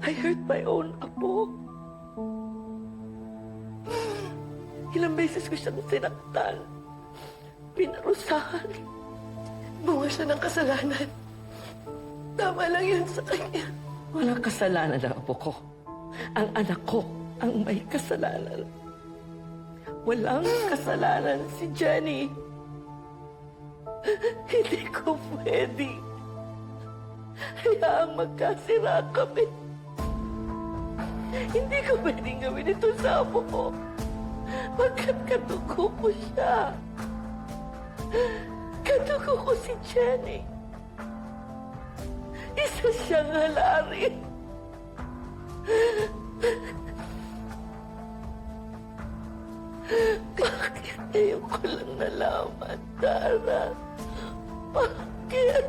I hurt my own apo. Ilang beses ko siyang sinaktan. Pinarusahan. Bunga siya ng kasalanan. Tama lang yun sa kanya. Walang kasalanan ang apo ko. Ang anak ko ang may kasalanan. Walang kasalanan si Jenny. Hindi ko pwede. Hayaang magkasira kami. Hindi ko pwedeng gawin ito sa apo ko. Pagkat katuko ko siya. Katuko ko si Jenny. Isa siyang halari. Bakit ngayon ko lang nalaman, Tara? Bakit?